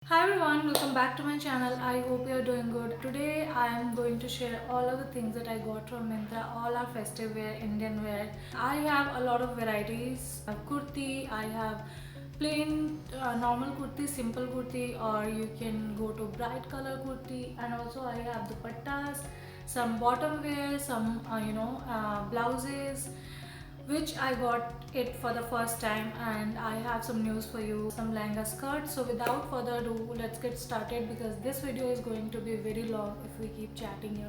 Hi everyone, welcome back to my channel. I hope you are doing good. Today I am going to share all of the things that I got from Myntra, all our festive wear, Indian wear. I have a lot of varieties. I have kurti, I have plain normal kurti, simple kurti, or you can go to bright color kurti, and also I have dupattas, some bottom wear, some blouses which I got it for the first time, and I have some news for you, some lehenga skirts. So without further ado, let's get started because this video is going to be very long if we keep chatting.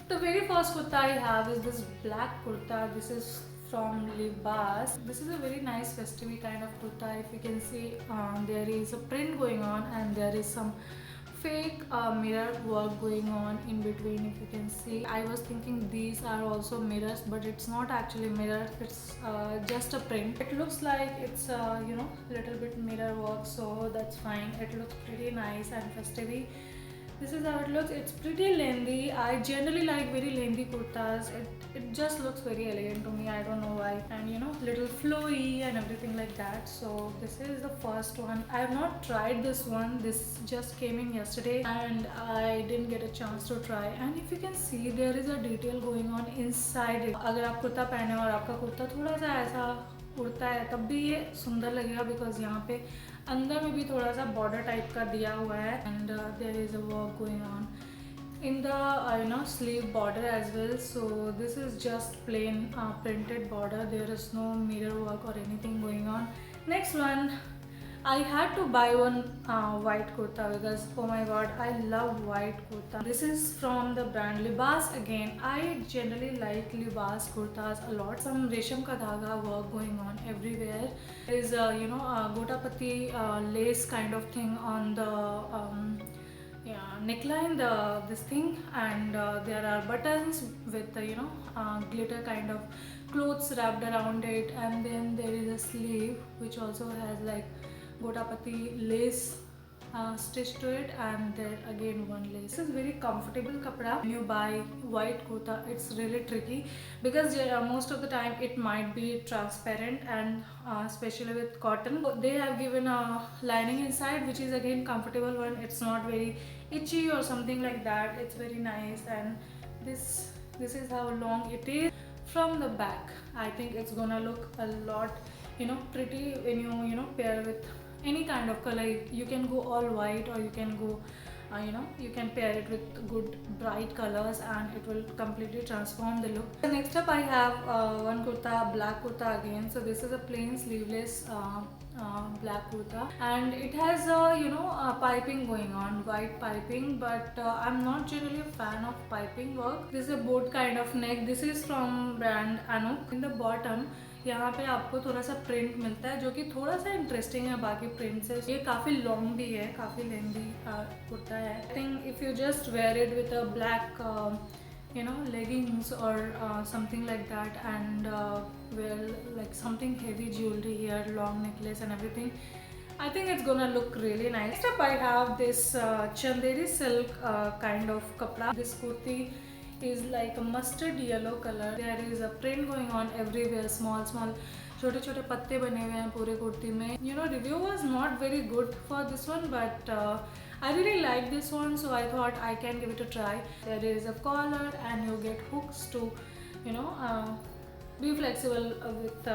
The very first kurta I have is this black kurta. This is from Libas. This is a very nice festive kind of kurta. If you can see, there is a print going on and there is some fake mirror work going on in between. If you can see, I was thinking these are also mirrors, but it's not actually mirror. It's just a print. It looks like it's little bit mirror work, so that's fine. It looks pretty nice and festive. This is how it looks. It's pretty lengthy. I generally like very lengthy kurtas. It just looks very elegant to me. I don't know why. And little flowy and everything like that. So this is the first one. I have not tried this one. This just came in yesterday and I didn't get a chance to try. And if you can see, there is a detail going on inside it. अगर आप कुर्ता पहने और आपका कुर्ता थोड़ा सा ऐसा उड़ता है तब भी ये सुंदर लगेगा बिकॉज यहाँ पे अंदर में भी थोड़ा सा बॉर्डर टाइप का दिया हुआ है and there is a work going on in the sleeve border as well. So this is just plain printed border. There is no mirror work or anything going on. Next one, I had to buy one white kurta because oh my god, I love white kurta. This is from the brand Libas again. I generally like Libas kurtas a lot. Some resham ka dhaga work going on everywhere. There is a gotapati lace kind of thing on the neckline, the this thing, and there are buttons with glitter kind of clothes wrapped around it, and then there is a sleeve which also has like gotapati lace stitched to it, and there again one lace. This is very comfortable kapda. When you buy white kurta, it's really tricky because most of the time it might be transparent, and especially with cotton they have given a lining inside which is again comfortable one. It's not very itchy or something like that. It's very nice, and this is how long it is from the back. I think it's gonna look a lot pretty when you pair with any kind of color. You can go all white or you can go you can pair it with good bright colors and it will completely transform the look. Next up I have one kurta, black kurta again. So this is a plain sleeveless black kurta, and it has piping going on, white piping, but I'm not generally a fan of piping work. This is a boat kind of neck. This is from brand Anuk. In the bottom यहाँ पे आपको थोड़ा सा print मिलता है जो कि थोड़ा सा इंटरेस्टिंग है बाकी प्रिंट से. ये काफ़ी लॉन्ग भी है, काफ़ी लेंदी कुर्ता है. I think if you just wear it with a black leggings or something like that, and wear like something heavy jewelry here, long necklace and everything, I think it's gonna look really nice. Next up I have this chanderi silk kind of kapda. This kurti is like a mustard yellow color. There is a print going on everywhere, small छोटे छोटे पत्ते बने हुए हैं पूरे कुर्ती में. Review was not very good for this one, but I really like this one, so I thought I can give it a try. There is a collar and you get hooks to be flexible with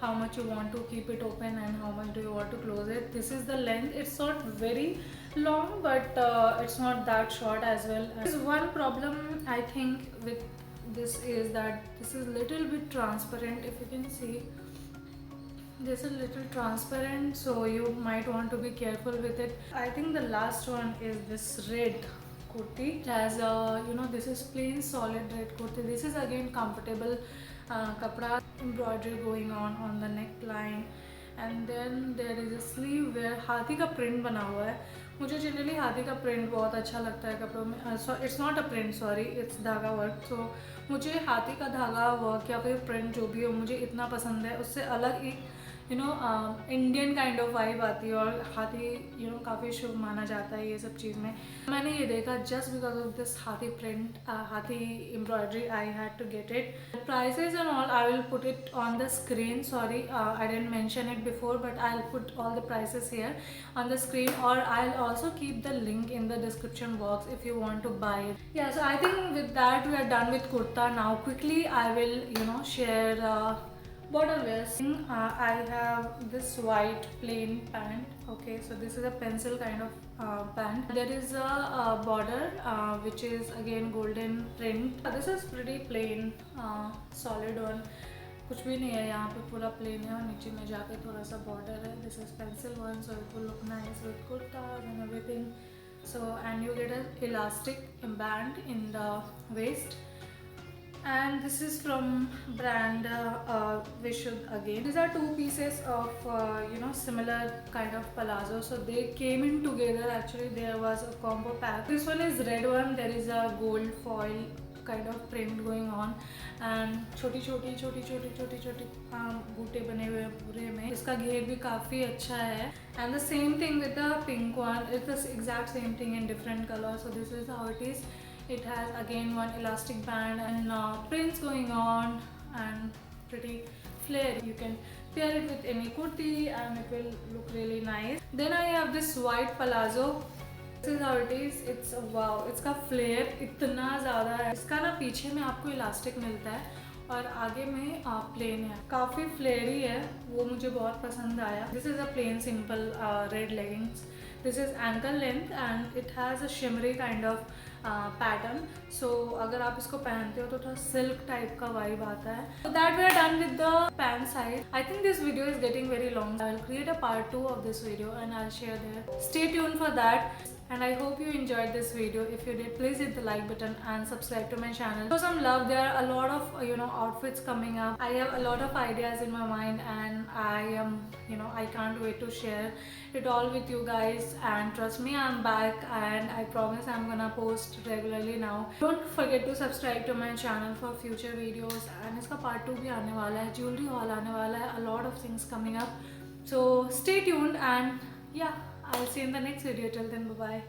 how much you want to keep it open and how much do you want to close it. This is the length. It's not very long, but it's not that short as well. There's one problem I think with this is that this is little bit transparent. If you can see, this is a little transparent, so you might want to be careful with it. I think the last one is this red kurti. It has this is plain solid red kurti. This is again comfortable kapda, embroidery going on the neckline, and then there is a sleeve where हाथी का print बना हुआ है. मुझे generally हाथी का print बहुत अच्छा लगता है कपड़ों में. It's not a print, sorry, it's धागा वर्क. सो मुझे हाथी का धागा वर्क या फिर प्रिंट जो भी हो मुझे इतना पसंद है. उससे अलग एक इंडियन काइंड ऑफ वाइब आती है और हाथी काफ़ी शुभ माना जाता है ये सब चीज़ में। मैंने ये देखा just because of this hathi print, hathi embroidery, I had to get it. Prices and all I will put it on the screen. Sorry, I didn't mention it before, but I'll put all the prices here on the screen, or I'll also keep the link in the description box if you want to buy it. Yeah, so I think with that we are done with kurta. Now quickly I will share bottom wears. I have this white plain pant. Okay, so this is a pencil kind of pant. There is a border which is again golden print. This is pretty plain, solid one. कुछ भी नहीं है यहाँ पे, पूरा plane है और नीचे में जाके थोड़ा सा बॉर्डर है. This is pencil one, so it will look nice with kurta and everything. So and you get a elastic band in the waist. And this is from brand Vishuddh again. These are two pieces of similar kind of palazzo, so they came in together. Actually there was a combo pack. This one is red one, there is a gold foil kind of print going on and छोटी छोटी बूटे बने हुए हैं पूरे में. इसका घेर भी काफ़ी अच्छा है. And the same thing with the pink one, it's the exact same thing in different colors. So this is how it is. It has again one elastic band and prints going on and pretty flare. You can pair it with any kurti and it will look really nice. Then I have this white palazzo. This is how it is. It's wow, इसका flare इतना ज़्यादा है. इसका ना पीछे में आपको elastic मिलता है और आगे में प्लेन है. काफ़ी फ्लेयरी है, वो मुझे बहुत पसंद आया. This is a plain simple red leggings. This is ankle length and it has a shimmery kind of pattern. So अगर आप इसको पहनते हो तो थोड़ा सिल्क टाइप का वाइब आता है. So that we are done with the pant side. I think this video is getting very long. I will create a part 2 of this video and I'll share there. Stay tuned for that. And I hope you enjoyed this video. If you did, please hit the like button and subscribe to my channel. Show some love. There are a lot of outfits coming up. I have a lot of ideas in my mind and I am I can't wait to share it all with you guys. And trust me, I'm back and I promise I'm gonna post regularly now. Don't forget to subscribe to my channel for future videos. And इसका part 2 भी आने वाला है. Jewelry haul आने वाला है. A lot of things coming up. So stay tuned and yeah, I'll see you in the next video. Till then, bye bye.